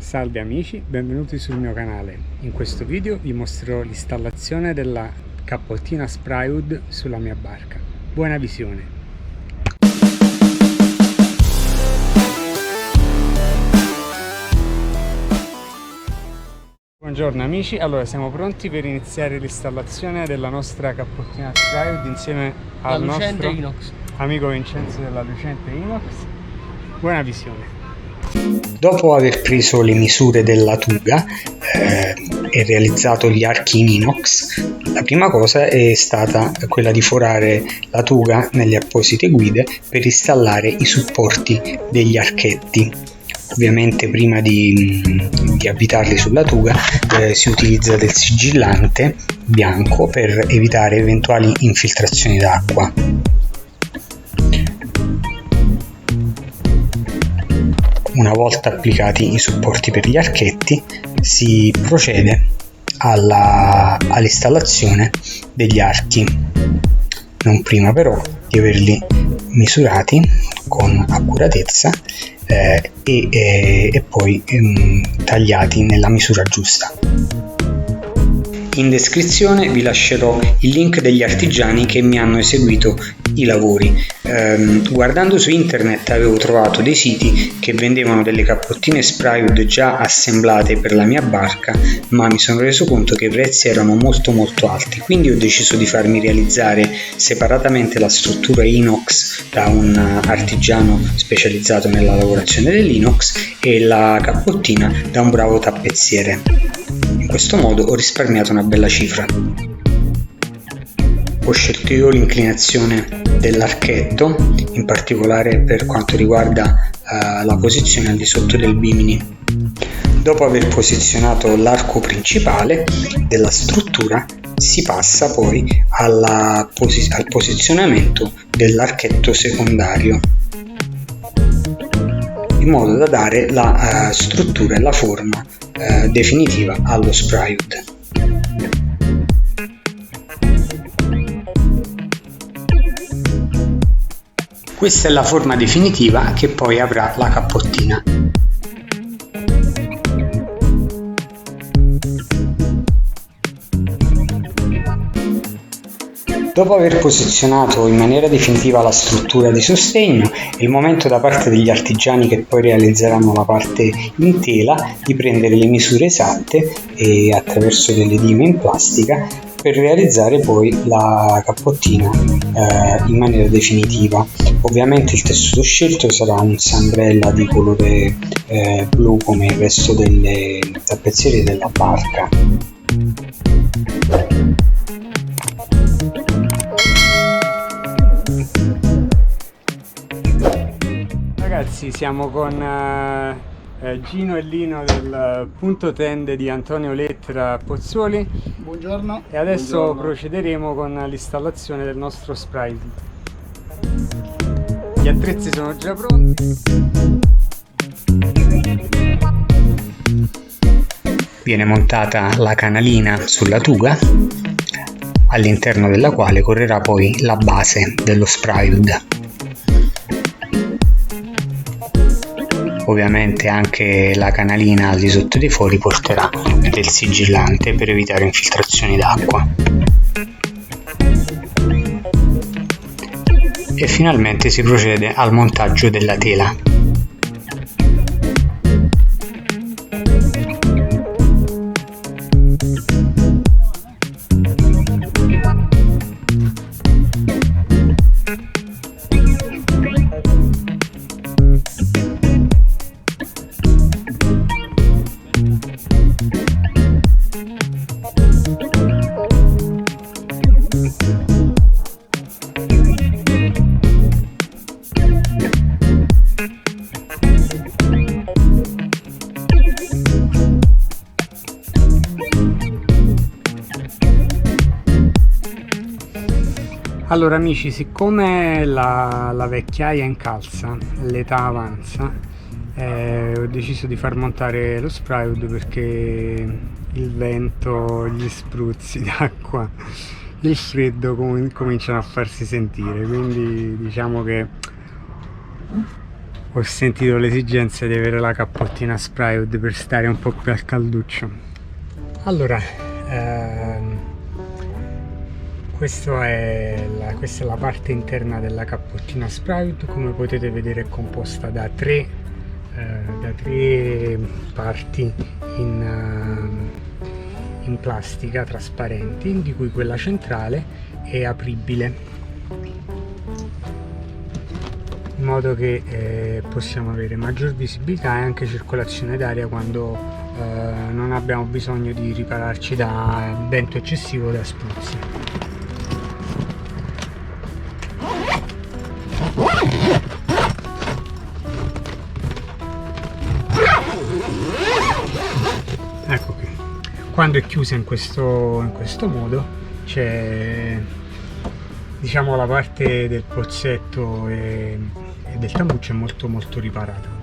Salve amici, benvenuti sul mio canale. In questo video vi mostrerò l'installazione della cappottina Sprywood sulla mia barca. Buona visione! Buongiorno amici, allora siamo pronti per iniziare l'installazione della nostra cappottina Sprywood insieme al nostro amico Vincenzo della Lucente Inox. Buona visione! Dopo aver preso le misure della tuga e realizzato gli archi in inox, la prima cosa è stata quella di forare la tuga nelle apposite guide per installare i supporti degli archetti. Ovviamente prima di avvitarli sulla tuga si utilizza del sigillante bianco per evitare eventuali infiltrazioni d'acqua. Una volta applicati i supporti per gli archetti si procede all'installazione degli archi, non prima però di averli misurati con accuratezza e poi tagliati nella misura giusta. In descrizione vi lascerò il link degli artigiani che mi hanno eseguito i lavori. Guardando su internet avevo trovato dei siti che vendevano delle cappottine Sprywood già assemblate per la mia barca, ma mi sono reso conto che i prezzi erano molto alti, quindi ho deciso di farmi realizzare separatamente la struttura inox da un artigiano specializzato nella lavorazione dell'inox e la cappottina da un bravo tappezziere. In questo modo ho risparmiato una bella cifra. Ho scelto io l'inclinazione dell'archetto, in particolare per quanto riguarda la posizione al di sotto del bimini. Dopo aver posizionato l'arco principale della struttura, si passa poi al posizionamento dell'archetto secondario, in modo da dare la struttura e la forma definitiva allo Sprywood. Questa è la forma definitiva che poi avrà la cappottina. Dopo aver posizionato in maniera definitiva la struttura di sostegno, è il momento da parte degli artigiani che poi realizzeranno la parte in tela di prendere le misure esatte e attraverso delle dime in plastica per realizzare poi la cappottina in maniera definitiva. Ovviamente il tessuto scelto sarà un sambrella di colore blu come il resto delle tappezzerie della barca. Ragazzi, siamo con Gino e Lino del punto tende di Antonio Lettera Pozzuoli. Buongiorno. E adesso procederemo con l'installazione del nostro Sprywood. Gli attrezzi sono già pronti. Viene montata la canalina sulla tuga, all'interno della quale correrà poi la base dello Sprywood. Ovviamente anche la canalina al di sotto dei fori porterà del sigillante per evitare infiltrazioni d'acqua. E finalmente si procede al montaggio della tela. Allora amici, siccome la vecchiaia incalza, l'età avanza, ho deciso di far montare lo Sprywood perché il vento, gli spruzzi d'acqua, il freddo cominciano a farsi sentire, quindi diciamo che ho sentito l'esigenza di avere la cappottina Sprywood per stare un po' più al calduccio. Allora, questa è la parte interna della cappottina Sprywood. Come potete vedere è composta da tre parti in plastica trasparenti, di cui quella centrale è apribile, in modo che possiamo avere maggior visibilità e anche circolazione d'aria quando non abbiamo bisogno di ripararci da vento eccessivo o da spruzzi. Ecco qui, quando è chiusa in questo modo c'è, diciamo, la parte del pozzetto e del tambuccio è molto riparata.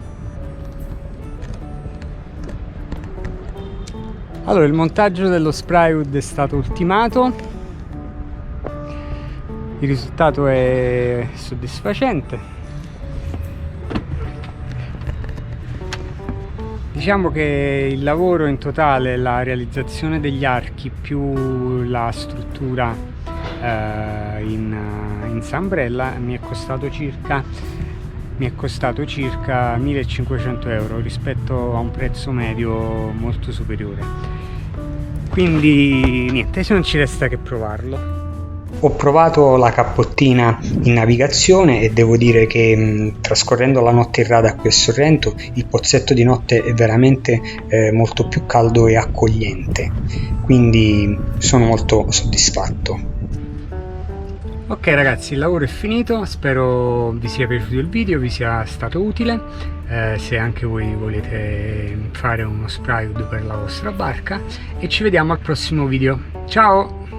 Allora, il montaggio dello Sprywood è stato ultimato, il risultato è soddisfacente. Diciamo che il lavoro in totale, la realizzazione degli archi più la struttura in sambrella mi è costato circa 1.500 euro rispetto a un prezzo medio molto superiore. Quindi niente, se non ci resta che provarlo. Ho provato la cappottina in navigazione e devo dire che trascorrendo la notte in rada qui a Sorrento, il pozzetto di notte è veramente molto più caldo e accogliente, quindi sono molto soddisfatto. Ok ragazzi, il lavoro è finito, spero vi sia piaciuto il video, vi sia stato utile. Se anche voi volete fare uno Sprywood per la vostra barca, e ci vediamo al prossimo video. Ciao!